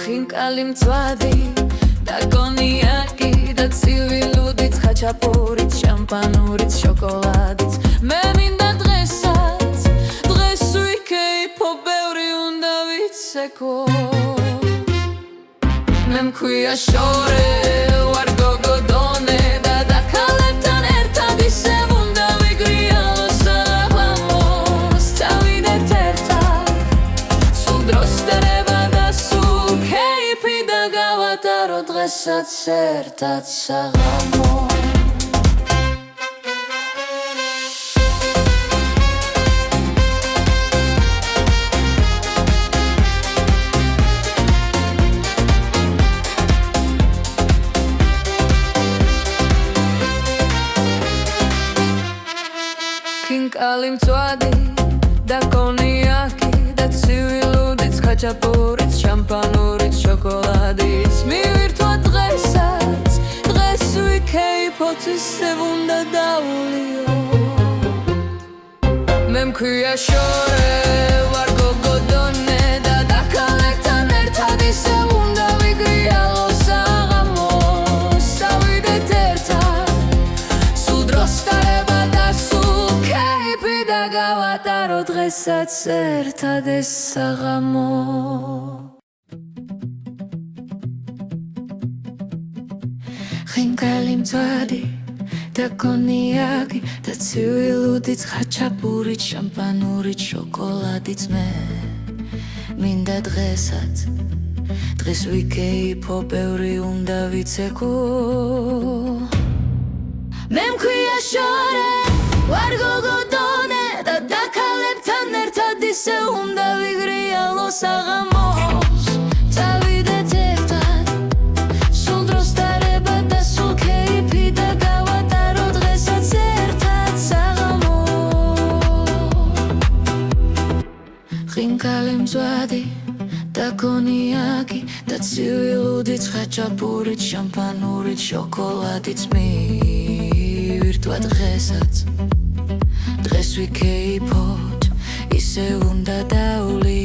ხინკალი მწვადი და კონიაკი და ცივი ლუდიც ხაჩაპურიც შამპანურიც შოკოლადიც მე მინდა დღესაც დღეს ვიქეიფო ბევრი უნდა ვიცეკო მე მქვია შორე ვარ გოგო დონე და დაქალებთან ერთად ისე უნდა ვიგრიალო საღამოს წავიდეთ ერთად სულ დროს დერება და სულ ქეიფი და გავატარო დღესაც ერთად საღამო ხინკალი მწვადი და კონიაკი და ცივი ლუდიც ხაჩაპურიც შამპანურიც შოკოლადიც მივირთვა დღესაც დღეს ვიქეიფოთ ისე უნდა დავულიოთ მე მქვია შორე ვარ გოგო დონე და დაქალებთან ერთად ისე უნდა ვიგრიალო საღამოს წავიდეთ ერთად სულ დროს დარება და და გავატარო დღესაც ერთად ეს საღამო ხინკალი მწვადი და კონიაკი და ცივი ლუდიც ხაჩაპურიც შამპანურიც შოკოლადიც მე მინდა დღესაც დღეს ვიქეიფო ბევრი უნდა ვიცეკო მე მქვია შორე ვარ გოგო დონე და დაქალებთან ერთად ისე უნდა ვიგრიალო საღამოს წავიდეთ ერთად სულ დროს დარება და სულ ქეიფი და გავატარო დღესაც ერთად საღამო ხინკალი მწვადი და კონიაკი და ცივი ლუდიც ხაჩაპურიც შამპანურიც შოკოლადიც მივირთვა დღესაც დღეს ვიქეიფოთ ისე უნდა დავულიოთ